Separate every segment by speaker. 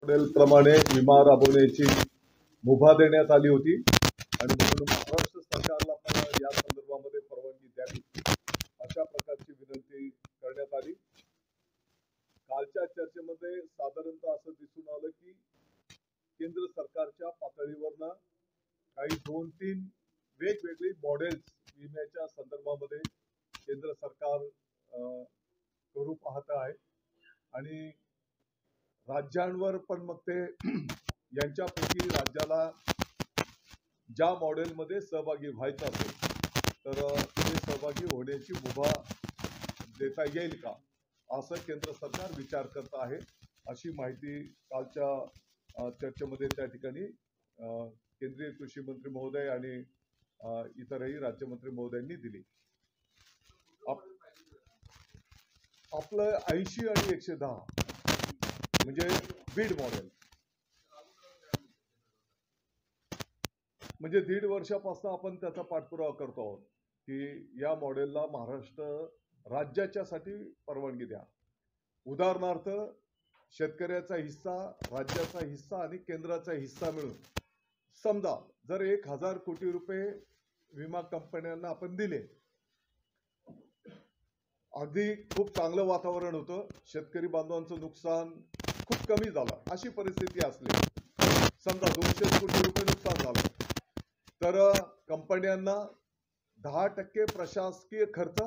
Speaker 1: Model प्रमाणे विमा राबवण्याची मुभा देण्यात आली होती आणि म्हणून महाराष्ट्र सरकारला पण या संदर्भामध्ये परवानगी द्यावी अशा प्रकारची विनंती करण्यात आली। कालच्या चर्चेमध्ये साधारणतः असं दिसून आलं की केंद्र सरकारच्या पातळीवरनं काही 2-3 वेगवेगळी मॉडेल्स विम्याच्या संदर्भामध्ये केंद्र सरकार करू पाहत आहे आणि राज्यांवर पण मग ते यांच्यापैकी राज्याला ज्या मॉडेलमध्ये सहभागी व्हायचं असेल तर ते सहभागी होण्याची मुभा देता येईल का असं केंद्र सरकार विचार करत आहे, अशी माहिती कालच्या चर्चेमध्ये त्या ठिकाणी केंद्रीय कृषी मंत्री महोदय आणि इतरही राज्यमंत्री महोदयांनी दिली। आपलं 80 आणि 110 म्हणजे बीड मॉडेल म्हणजे 1.5 वर्षापासून आपण त्याचा पाठपुरावा करतो आहोत की या मॉडेलला महाराष्ट्र राज्याच्यासाठी परवानगी द्या। उदाहरणार्थ शेतकऱ्याचा हिस्सा, राज्याचा हिस्सा आणि केंद्राचा हिस्सा मिळून समजा जर 1000 कोटी रुपये विमा कंपन्यांना आपण दिले, अगदी खूप चांगलं वातावरण होतं, शेतकरी बांधवांचं नुकसान खूप कमी झालं, अशी परिस्थिती असली समजा 200 कोटी रुपये नुकसान झालं तर कंपन्यांना 10% प्रशासकीय खर्च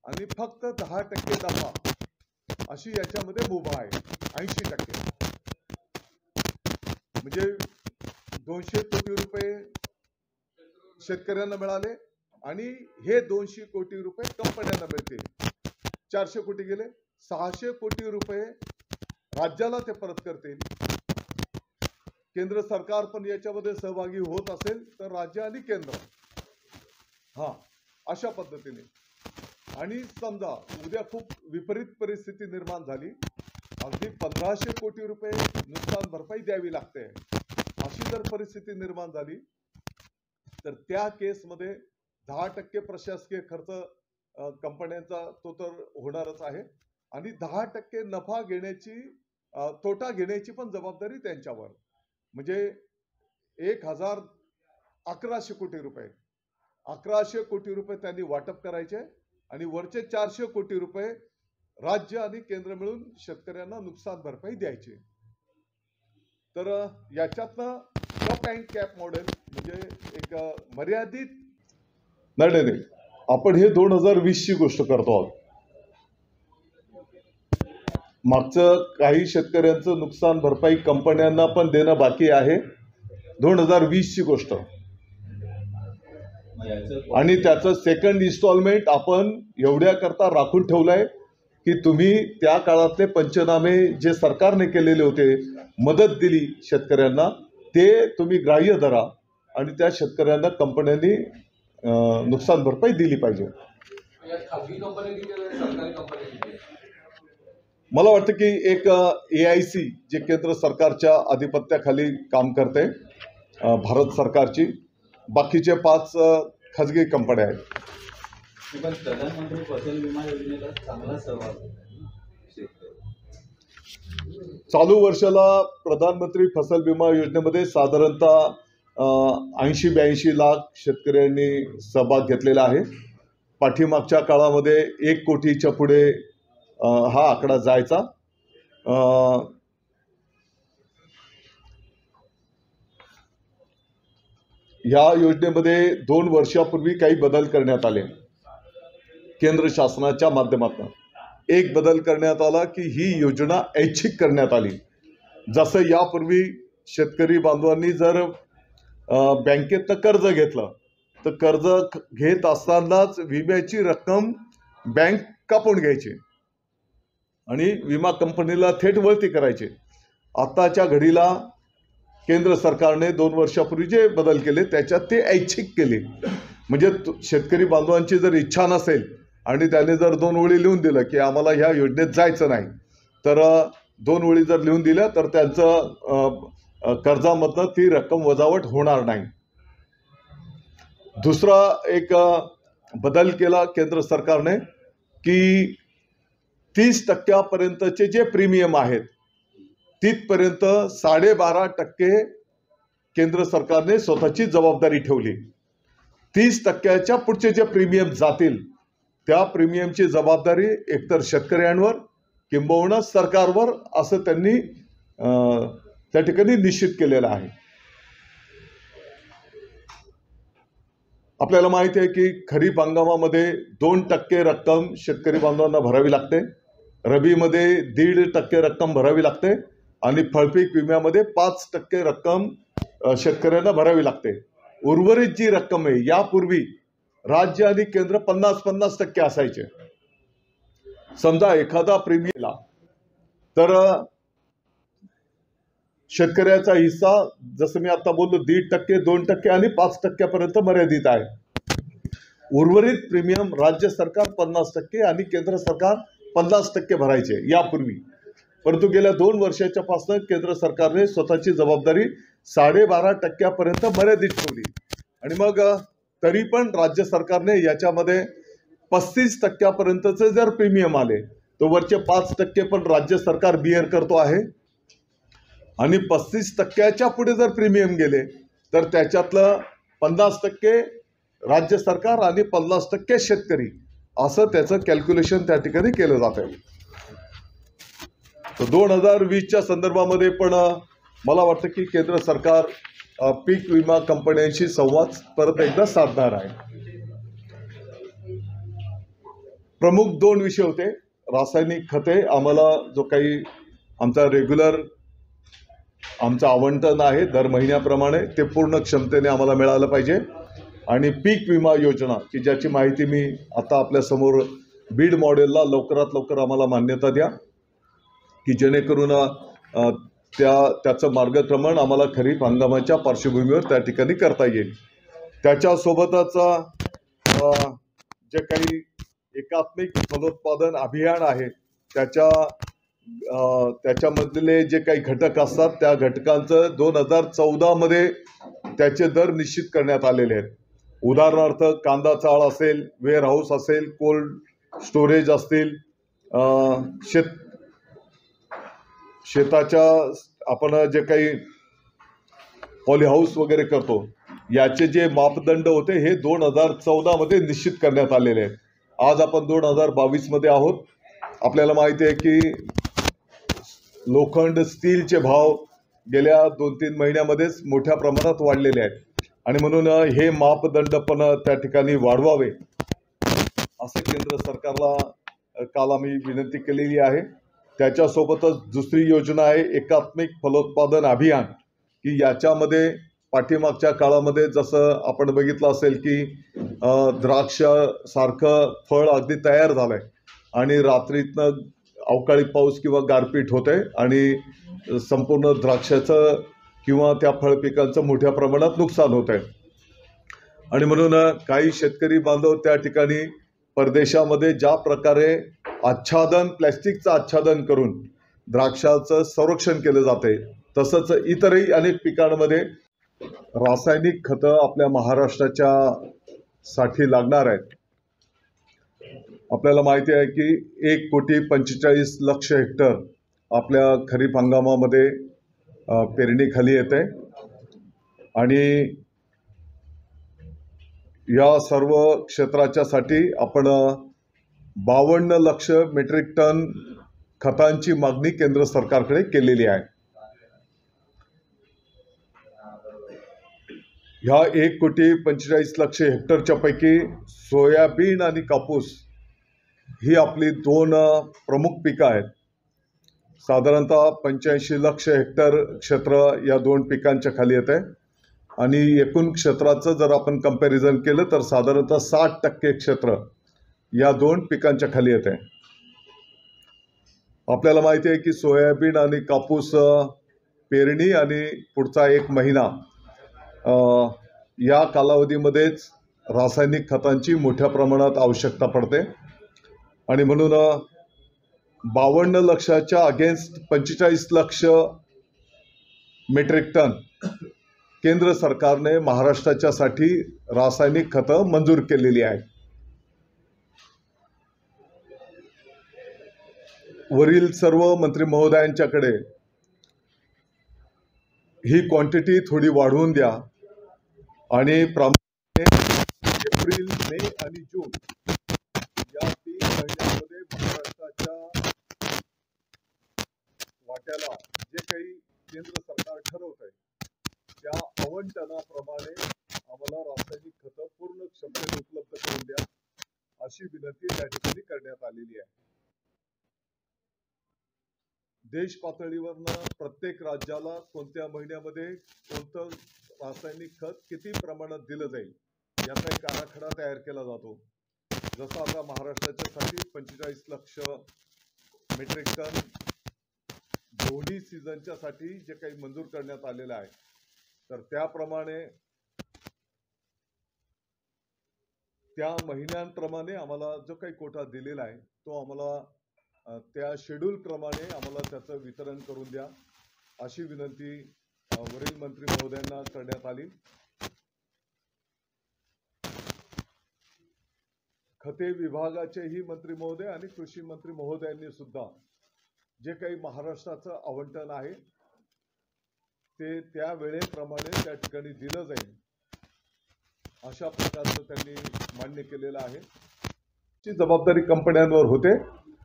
Speaker 1: आणि फक्त 10% नफा अशी याच्यामध्ये मुभा आहे। 80% म्हणजे 200 कोटी रुपये शेतकऱ्यांना मिळाले आणि हे 200 कोटी रुपये कंपन्यांना मिळतील। 400 कोटी गेले, 600 कोटी रुपये राज्याला ते परत करतील। केंद्र सरकार पण याच्यामध्ये सहभागी होत असेल तर राज्य आणि केंद्र अशा पद्धतीने। आणि समजा उद्या खूप विपरीत परिस्थिती निर्माण झाली, अगदी 1500 कोटी रुपये नुकसान भरपाई द्यावी लागते, अशी जर परिस्थिती निर्माण झाली तर त्या केसमध्ये 10% प्रशासकीय खर्च कंपन्यांचा तो तर होणारच आहे आणि 10% नफा घेण्याची तोटा घेण्याची पण जबाबदारी त्यांच्यावर। म्हणजे 1100 कोटी रुपये 1100 कोटी रुपये त्यांनी वाटप करायचे आणि वरचे 400 कोटी रुपये राज्य आणि केंद्र मिळून शेतकऱ्यांना नुकसान भरपाई द्यायची। तर याच्यातनं कप अँड कॅप मॉडेल म्हणजे एक मर्यादित नाही आपण हे 2020 ची गोष्ट करतो आहोत। मागचं काही शेतकऱ्यांचं नुकसान भरपाई कंपन्यांना पण देणं बाकी आहे, 2020 ची गोष्ट आणि त्याचं सेकंड इन्स्टॉलमेंट आपण एवढ्या करता राखून ठेवलंय की तुम्ही त्या काळातले पंचनामे जे सरकारने केलेले होते, मदत दिली शेतकऱ्यांना, ते तुम्ही ग्राह्य धरा आणि त्या शेतकऱ्यांना कंपन्यांनी नुकसान भरपाई दिली पाहिजे। मला वाटतं की एक AIC जे केंद्र सरकारच्या अधिपत्याखाली काम करते, भारत सरकारची, बाकीचे 5 खाजगी कंपन्या आहेत।
Speaker 2: प्रधानमंत्री फसल विमा योजनेला चांगला सहभाग
Speaker 1: चालू वर्षाला प्रधानमंत्री फसल विमा योजनेमध्ये साधारणतः 80-82 लाख शेतकऱ्यांनी सहभाग घेतलेला आहे। पाठीमागच्या काळामध्ये 1 कोटीच्या पुढे हा आकडा जायचा। या योजनेमध्ये 2 वर्षापूर्वी काही बदल करण्यात आले केंद्र शासनाच्या माध्यमातून। एक बदल करण्यात आला की ही योजना ऐच्छिक करण्यात आली। जसं यापूर्वी शेतकरी बांधवांनी जर बँकेतनं कर्ज घेतलं तर कर्ज घेत असतानाच विम्याची रक्कम बँक कापून घ्यायची आणि विमा कंपनीला थेट वळती करायची। आताच्या घडीला केंद्र सरकारने 2 वर्षापूर्वी जे बदल केले त्याच्यात ते ऐच्छिक केले। म्हणजे शेतकरी बांधवांची जर इच्छा नसेल आणि त्याने जर 2 ओळी लिहून दिलं की आम्हाला ह्या योजनेत जायचं नाही, तर 2 ओळी जर लिहून दिल्या तर त्यांचं कर्जामधनं ती रक्कम वजावट होणार नाही। दुसरा एक बदल केला केंद्र सरकारने की 30% पर्यंतचे जे प्रीमियम आहेत तिथपर्यंत 12.5% केंद्र सरकारने स्वतःची जबाबदारी ठेवली. 30% पुढचे जे प्रीमियम जातील त्या प्रीमियमची जबाबदारी एकतर शेतकऱ्यांवर किंबहुना सरकारवर असं त्यांनी त्या ठिकाणी निश्चित केलेलं आहे. आपल्याला माहिती आहे की खरीप हंगामामध्ये 2% रक्कम शेतकरी बांधवांना भरावी लागते, रबीमध्ये 1.5% रक्कम भरावी लागते आणि फळपीक विम्यामध्ये 5% रक्कम शेतकऱ्यांना भरावी लागते. उर्वरित जी रक्कम आहे यापूर्वी राज्य आणि केंद्र 50-50% असायचे. समजा एखादा प्रीमियमला तर शेतकऱ्याचा हिस्सा जसं मी आता बोललो 1.5%, 2% आणि 5% पर्यंत मर्यादित आहे. उर्वरित प्रीमियम राज्य सरकार 50% आणि केंद्र सरकार 50% भरायचे यापूर्वी. परंतु गेल्या 2 वर्षाच्या पासून केंद्र सरकारने स्वतःची जबाबदारी 12.5% पर्यंत मर्यादित ठेवली आणि मग तरी पण राज्य सरकारने याच्यामध्ये 35% पर्यंतचे जर प्रीमियम आले तर वरचे 5% पण राज्य सरकार बिअर करतो आहे आणि 35%च्या पुढे जर प्रीमियम गेले तर त्याच्यातलं 50% राज्य सरकार आणि 50% शेतकरी असं त्याचं कॅल्क्युलेशन त्या ठिकाणी केलं जात आहे. तर 2020च्या संदर्भामध्ये पण मला वाटतं की केंद्र सरकार पीक विमा कंपन्यांशी संवाद परत एकदा साधणार आहे. प्रमुख 2 विषय होते. रासायनिक खते आम्हाला जो काही आमचा रेग्युलर आमचं आवंटन आहे दर महिन्याप्रमाणे ते पूर्ण क्षमतेने आम्हाला मिळालं पाहिजे आणि पीक विमा योजना की ज्याची माहिती मी आता आपल्या समोर बीड मॉडेलला लवकरात लवकर आम्हाला मान्यता द्या की जेणेकरून त्याचं मार्गक्रमण आम्हाला खरीप हंगामाच्या पार्श्वभूमीवर त्या ठिकाणी करता येईल. त्याच्यासोबतच जे काही एकात्मिक फलोत्पादन अभियान आहे त्याच्यामधले जे काही घटक असतात त्या घटकांचं 2014 मध्ये त्याचे दर निश्चित करण्यात आलेले आहेत. उदाहरणार्थ कांदा चाळ असेल, वेअर हाऊस असेल, कोल्ड स्टोरेज असतील, शेताच्या आपण जे काही पॉली हाऊस वगैरे करतो याचे जे मापदंड होते हे 2014 मध्ये निश्चित करण्यात आलेले आहेत. आज आपण 2022 मध्ये आहोत. आपल्याला माहिती आहे की लोखंड स्टीलचे भाव गेल्या 2-3 महिन्यामध्येच मोठ्या प्रमाणात वाढलेले आहेत आणि म्हणून हे मापदंड पण त्या ठिकाणी वाढवावे असं केंद्र सरकारला काल आम्ही विनंती केलेली आहे. त्याच्यासोबतच दुसरी योजना आहे एकात्मिक फलोत्पादन अभियान की याच्यामध्ये पाठीमागच्या काळामध्ये जसं आपण बघितलं असेल की द्राक्ष सारखं फळ अगदी तयार झालंय आणि रात्रीतनं अवकाळी पाऊस किंवा गारपीट होते आणि संपूर्ण द्राक्षाचं किंवा त्या फळ पिकांचं मोठ्या प्रमाणात नुकसान होत आहे आणि म्हणून काही शेतकरी बांधव त्या ठिकाणी परदेशामध्ये ज्या प्रकारे आच्छादन प्लॅस्टिकचं आच्छादन करून द्राक्षाचं संरक्षण केलं जाते तसंच इतरही अनेक पिकांमध्ये रासायनिक खतं आपल्या महाराष्ट्राच्या साठी लागणार आहेत. आपल्याला माहिती आहे की 1,45,00,000 हेक्टर आपल्या खरीप हंगामामध्ये पेरणीखाली येते आणि या सर्व क्षेत्राच्या साठी आपण 52 लक्ष मेट्रिक टन खतांची मागणी केंद्र सरकारकडे केलेली आहे. ह्या 1,45,00,000 हेक्टरच्या पैकी सोयाबीन आणि कापूस ही आपली 2 प्रमुख पिकं आहेत. साधारणतः 85 लक्ष हेक्टर क्षेत्र या 2 पिकांच्या खाली येते आणि एकूण क्षेत्राचं जर आपण कंपॅरिझन केलं तर साधारणतः 60% क्षेत्र या 2 पिकांच्या खाली येते. आपल्याला माहिती आहे की सोयाबीन आणि कापूस पेरणी आणि पुढचा 1 महिना या कालावधीमध्येच रासायनिक खतांची मोठ्या प्रमाणात आवश्यकता पडते आणि म्हणून 52 लक्षाच्या अगेन्स्ट 45 लक्ष मेट्रिक टन केंद्र सरकारने महाराष्ट्राच्या साठी रासायनिक खतं मंजूर केलेली आहेत. वरील सर्व मंत्री महोदयांच्याकडे ही क्वांटिटी थोडी वाढवून द्या आणि प्रामुख्याने एप्रिल, मे आणि जून या 3 महिन्यांमध्ये महाराष्ट्राच्या वाट्याला जे काही केंद्र सरकार ठरवत आहे त्या आवंटनाप्रमाणे आम्हाला रासायनिक खतं पूर्ण क्षमतेने उपलब्ध करून द्या अशी विनंती त्या ठिकाणी करण्यात आलेली आहे. देश पातळीवरनं प्रत्येक राज्याला कोणत्या महिन्यामध्ये कोणतं रासायनिक खत किती प्रमाणात दिलं जाईल याचा एक आराखडा तयार केला जातो. जसं आता महाराष्ट्राच्यासाठी 45 लक्ष मेट्रिक टन दोन्ही सीझनच्या साठी जे काही मंजूर करण्यात आलेलं आहे तर त्याप्रमाणे त्या महिन्यांप्रमाणे आम्हाला जो काही कोटा दिलेला आहे तो आम्हाला त्या शेड्यूल प्रमाणे आम्हाला त्याचं वितरण करून द्या अशी विनंती वरील मंत्री महोदयांना करण्यात आली. खते विभागाचेही मंत्री महोदय आणि कृषी मंत्री महोदयांनी सुद्धा जे काही महाराष्ट्राचं आवंटन आहे ते त्या वेळेप्रमाणे त्या ठिकाणी दिलं जाईल अशा प्रकारचं त्यांनी मान्य केलेलं आहे. ची जबाबदारी कंपन्यांवर होते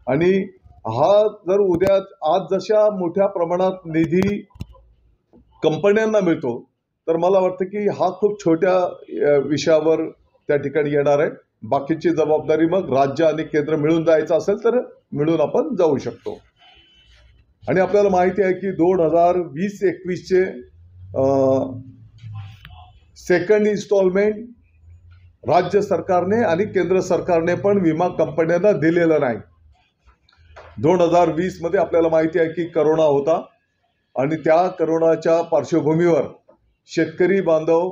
Speaker 1: आणि हा जर उद्या आज जशा मोठ्या प्रमाणात निधी कंपन्यांना मिळतो तर मला वाटतं की हा खूप छोट्या विषयावर त्या ठिकाणी येणार आहे. बाकीची जबाबदारी मग राज्य आणि केंद्र मिळून जायचं असेल तर मिळून आपण जाऊ शकतो. आणि आपल्याला माहिती आहे की 2020-21चे सेकंड इन्स्टॉलमेंट राज्य सरकारने आणि केंद्र सरकारने पण विमा कंपन्यांना दिलेलं नाही. 2020 मध्ये आपल्याला माहिती आहे की करोना होता आणि त्या करोनाच्या पार्श्वभूमीवर शेतकरी बांधव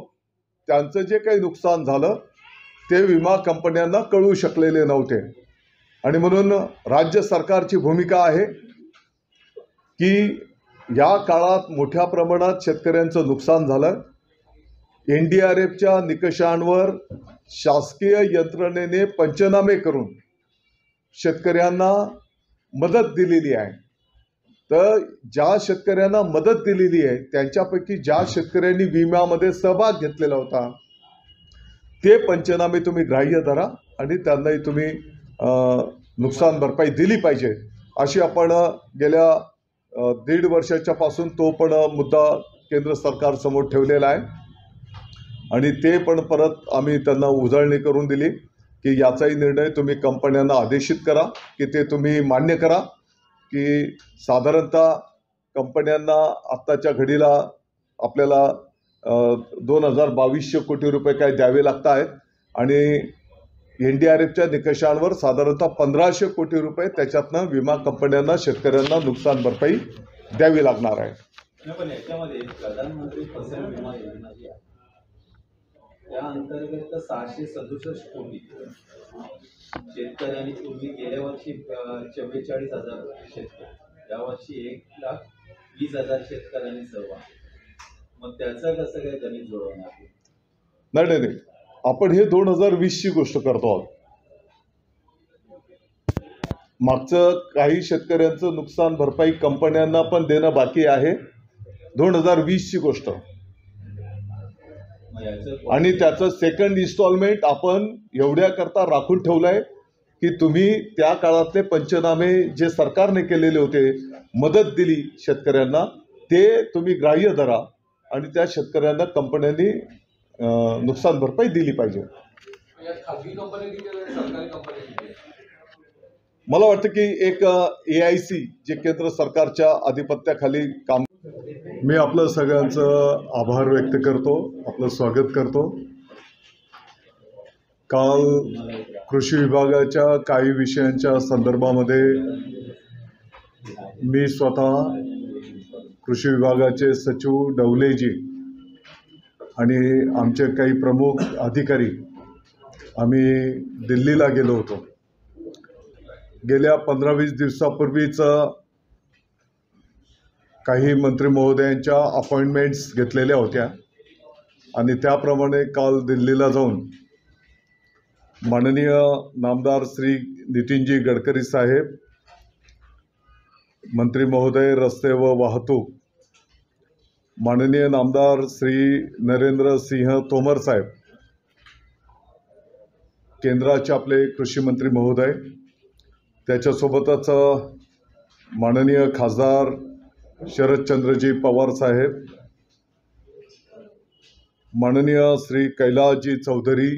Speaker 1: त्यांचं जे काही नुकसान झालं ते विमा कंपन्यांना कळू शकलेले नव्हते आणि म्हणून राज्य सरकारची भूमिका आहे की या काळात मोठ्या प्रमाणात शेतकऱ्यांचं नुकसान झालं. NDRFच्या निकषांवर शासकीय यंत्रणेने पंचनामे करून शेतकऱ्यांना मदत दिलेली आहे. तर ज्या शेतकऱ्यांना मदत दिलेली आहे त्यांच्यापैकी ज्या शेतकऱ्यांनी विम्यामध्ये सहभाग घेतलेला होता ते पंचनामे तुम्ही ग्राह्य धरा आणि त्यांनाही तुम्ही नुकसान भरपाई दिली पाहिजे अशी आपण गेल्या 1.5 वर्षाच्या पासून तो पण मुद्दा केंद्र सरकार समोर ठेवलेला आहे आणि ते पण परत आम्ही त्यांना उजळणी करून दिली की याचाही निर्णय तुम्ही कंपन्यांना आदेशित करा की ते तुम्ही मान्य करा की साधारणतः कंपन्यांना आत्ताच्या घडीला आपल्याला 2,200 कोटी रुपये काय द्यावे लागत आहेत आणि NDRFच्या निकषांवर साधारणतः 1,500 कोटी रुपये त्याच्यातनं विमा कंपन्यांना शेतकऱ्यांना नुकसान भरपाई द्यावी लागणार आहे.
Speaker 2: पण याच्यामध्ये प्रधानमंत्री फसल विमा योजना जी आहे त्या अंतर्गत 667 कोटी शेतकऱ्यांनी पूर्वी गेल्या वर्षी 44,000 शेतकरी यावर्षी 1,20,000 शेतकऱ्यांनी सहभाग. मग त्याचं कसं काय गणित जुळवणार?
Speaker 1: नाही आपण हे 2020ची गोष्ट करतो आहोत. मागचं काही शेतकऱ्यांचं नुकसान भरपाई कंपन्यांना पण देणं बाकी आहे 2020ची गोष्ट आणि त्याचं सेकंड इन्स्टॉलमेंट आपण एवढ्या करता राखून ठेवलंय की तुम्ही त्या काळातले पंचनामे जे सरकारने केलेले होते मदत दिली शेतकऱ्यांना ते तुम्ही ग्राह्य धरा आणि त्या शेतकऱ्यांना कंपन्यांनी नुकसान भरपाई दिली पाहिजे. मला वाटतं की एक AIC जे केंद्र सरकारच्या आधिपत्याखाली काम. मी आपलं सगळ्यांचं आभार व्यक्त करतो, आपलं स्वागत करतो. काल कृषी विभागाच्या काही विषयांच्या संदर्भामध्ये मी स्वतः कृषी विभागाचे सचिव डवलेजी आणि आमचे काही प्रमुख अधिकारी आम्ही दिल्लीला गेलो होतो. गेल्या 15-20 दिवसापूर्वीच काही मंत्री महोदयांच्या अपॉइंटमेंट्स घेतलेल्या होत्या आणि त्याप्रमाणे काल दिल्लीला जाऊन माननीय नामदार श्री नितीनजी गडकरी साहेब, मंत्री महोदय रस्ते व वाहतूक माननीय नामदार श्री नरेंद्र सिंह तोमर साहेब, केंद्राचे आपले कृषी मंत्री महोदय, त्याच्यासोबतच माननीय खासदार शरदचंद्रजी पवार साहेब, माननीय श्री कैलासजी चौधरी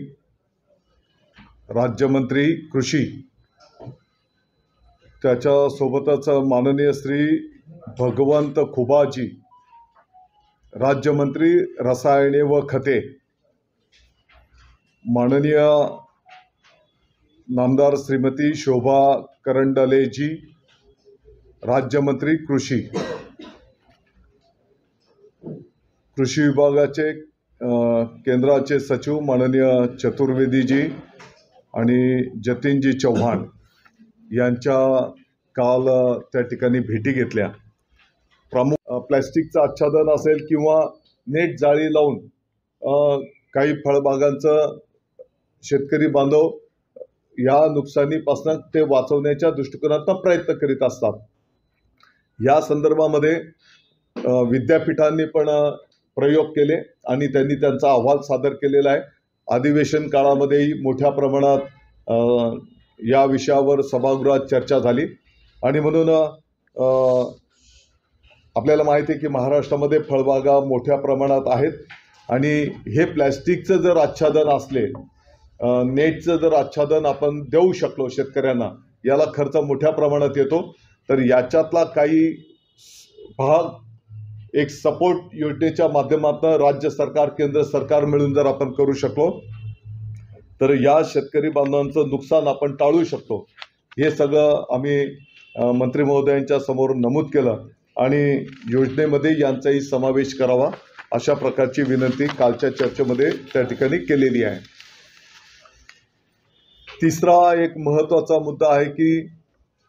Speaker 1: राज्यमंत्री कृषी, त्याच्यासोबतच माननीय श्री भगवंत खुबाजी राज्यमंत्री रसायने व खते, माननीय नामदार श्रीमती शोभा करंडलेजी राज्यमंत्री कृषी, कृषी विभागाचे केंद्राचे सचिव माननीय चतुर्वेदीजी आणि जतीनजी चव्हाण यांच्या काल त्या ठिकाणी भेटी घेतल्या. प्रमुख प्लॅस्टिकचं आच्छादन असेल किंवा नेट जाळी लावून काही फळबागांचं शेतकरी बांधव या नुकसानीपासून ते वाचवण्याच्या दृष्टिकोनातून प्रयत्न करीत असतात. या संदर्भामध्ये विद्यापीठांनी पण प्रयोग केले आणि त्यांनी त्यांचा अहवाल सादर केलेला आहे. अधिवेशन काळामध्येही मोठ्या प्रमाणात या विषयावर सभागृहात चर्चा झाली आणि म्हणून आपल्याला माहिती आहे की महाराष्ट्रामध्ये फळबागा मोठ्या प्रमाणात आहेत आणि हे प्लॅस्टिकचं जर आच्छादन असले, नेटचं जर आच्छादन आपण देऊ शकलो शेतकऱ्यांना, याला खर्च मोठ्या प्रमाणात येतो. तर याच्यातला काही भाग एक सपोर्ट योजनेच्या माध्यमातून राज्य सरकार केंद्र सरकार मिळून जर आपण करू शकलो तर या शेतकरी बांधवांचं नुकसान आपण टाळू शकतो. हे सगळं आम्ही मंत्री महोदयांच्या समोर नमूद केलं आणि योजनेमध्ये यांचाही समावेश करावा अशा प्रकारची विनंती कालच्या चर्चेमध्ये त्या ठिकाणी केलेली आहे. तिसरा एक महत्त्वाचा मुद्दा आहे की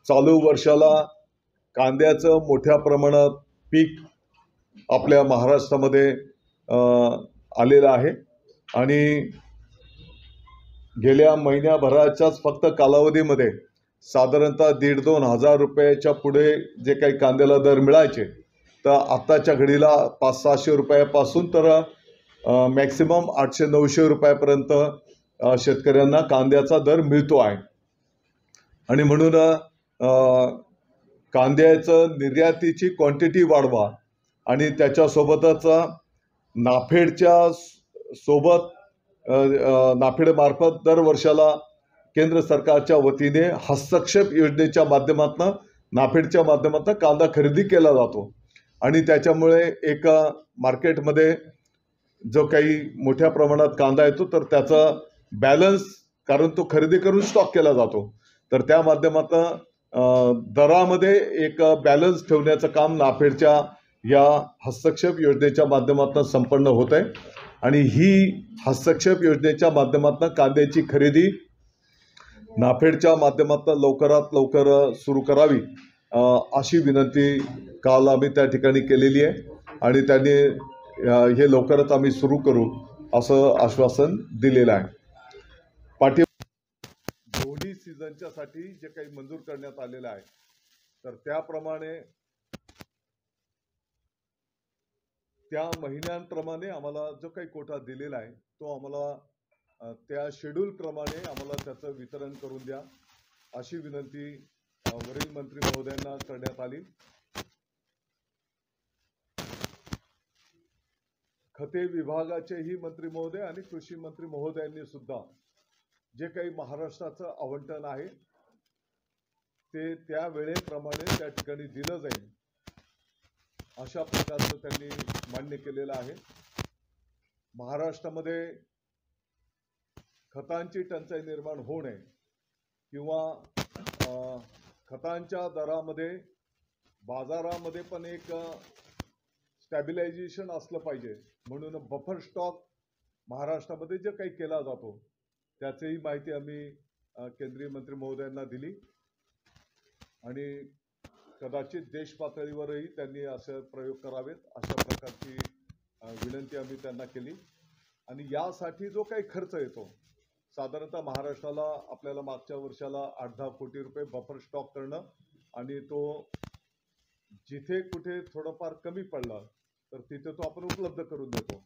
Speaker 1: चालू वर्षाला कांद्याचं मोठ्या प्रमाणात पीक आपल्या महाराष्ट्रामध्ये आलेलं आहे आणि गेल्या महिन्याभराच्याच फक्त कालावधीमध्ये साधारणतः 1,500-2,000 हजार रुपयाच्या पुढे जे काही कांद्याला दर मिळायचे, तर आत्ताच्या घडीला 500-600 रुपयापासून तर मॅक्सिमम 800-900 रुपयापर्यंत शेतकऱ्यांना कांद्याचा दर मिळतो आहे. आणि म्हणून कांद्याचं निर्यातीची क्वांटिटी वाढवा आणि त्याच्यासोबतच नाफेडच्या सोबत नाफेडमार्फत दर वर्षाला केंद्र सरकारच्या वतीने हस्तक्षेप योजनेच्या माध्यमातून नाफेडच्या माध्यमातून कांदा खरेदी केला जातो आणि त्याच्यामुळे एक मार्केटमध्ये जो काही मोठ्या प्रमाणात कांदा येतो तर त्याचा बॅलन्स, कारण तो खरेदी करून स्टॉक केला जातो, तर त्या माध्यमातून दरामध्ये एक बॅलन्स ठेवण्याचं काम नाफेडच्या या हस्तक्षेप योजनेच्या माध्यमातून संपन्न होत आहे. आणि ही हस्तक्षेप योजनेच्या माध्यमातून कांद्याची खरेदी नाफेडच्या माध्यमातून लवकरात लवकर सुरू करावी अशी विनंती काल आम्ही त्या ठिकाणी केलेली आहे आणि त्यांनी हे लवकरच आम्ही सुरू करू असं आश्वासन दिलेलं आहे. दोन्ही सीझनच्यासाठी जे काही मंजूर करण्यात आलेलं आहे तर त्याप्रमाणे त्या महिन्यांप्रमाणे आम्हाला जो काही कोटा दिलेला आहे तो आम्हाला त्या शेड्यूल प्रमाणे आम्हाला त्याचं वितरण करून द्या अशी विनंती वरील मंत्री महोदयांना करण्यात आली. खते विभागाचेही मंत्री महोदय आणि कृषी मंत्री महोदयांनी सुद्धा जे काही महाराष्ट्राचं आवंटन आहे ते त्या वेळेप्रमाणे त्या ठिकाणी दिलं जाईल अशा प्रकारचं त्यांनी मान्य केलेलं आहे. महाराष्ट्रामध्ये खतांची टंचाई निर्माण होऊ नये किंवा खतांच्या दरामध्ये बाजारामध्ये पण एक स्टॅबिलायझेशन असलं पाहिजे म्हणून बफर स्टॉक महाराष्ट्रामध्ये जे काही केला जातो त्याचीही माहिती आम्ही केंद्रीय मंत्री महोदयांना दिली आणि कदाचित देश पातळीवरही त्यांनी असे प्रयोग करावेत अशा प्रकारची विनंती आम्ही त्यांना केली. आणि यासाठी जो काही खर्च येतो साधारणतः महाराष्ट्राला आपल्याला मागच्या वर्षाला 8-10 कोटी रुपये बफर स्टॉक करणं आणि तो जिथे कुठे थोडंफार कमी पडलं तर तिथे तो आपण उपलब्ध करून देतो.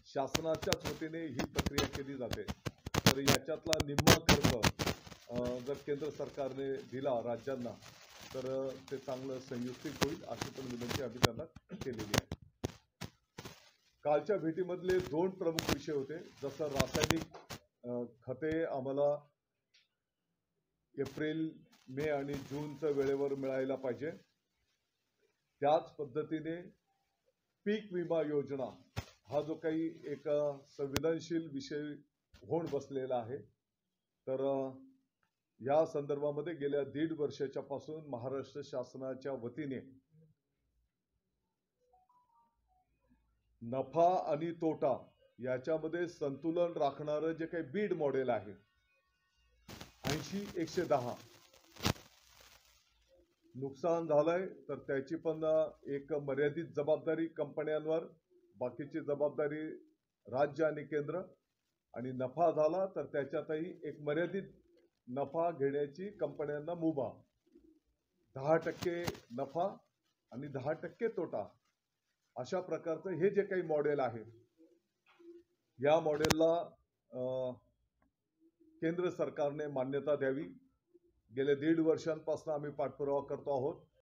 Speaker 1: शासनाच्याच वतीने ही प्रक्रिया केली जाते. तर याच्यातला निम्मा खर्च जर केंद्र सरकारने दिला राज्यांना तर ते चांगलं संयुक्तिक होईल अशी पण विनंती आम्ही त्यांना केलेली आहे. कालच्या भेटीमधले 2 प्रमुख विषय होते. जसं रासायनिक खते आम्हाला एप्रिल, मे आणि जूनचं वेळेवर मिळायला पाहिजे. त्याच पद्धतीने पीक विमा योजना हा जो काही एक संवेदनशील विषय होऊन बसलेला आहे. तर या संदर्भामध्ये गेल्या 1.5 वर्षाच्या पासून महाराष्ट्र शासनाच्या वतीने नफा आणि तोटा याच्यामध्ये संतुलन राखणारं जे काही बीड मॉडेल आहे 80-110 नुकसान झालंय तर त्याची पण एक मर्यादित जबाबदारी कंपन्यांवर, बाकीची जबाबदारी राज्य आणि केंद्र, आणि नफा झाला तर त्याच्यातही एक मर्यादित नफा घेण्याची कंपन्यांना मुभा. 10% नफा आणि 10% तोटा अशा प्रकारचं हे जे काही मॉडेल आहे या मॉडेलला केंद्र सरकारने मान्यता द्यावी. गेल्या 1.5 वर्षांपासून आम्ही पाठपुरावा करतो आहोत.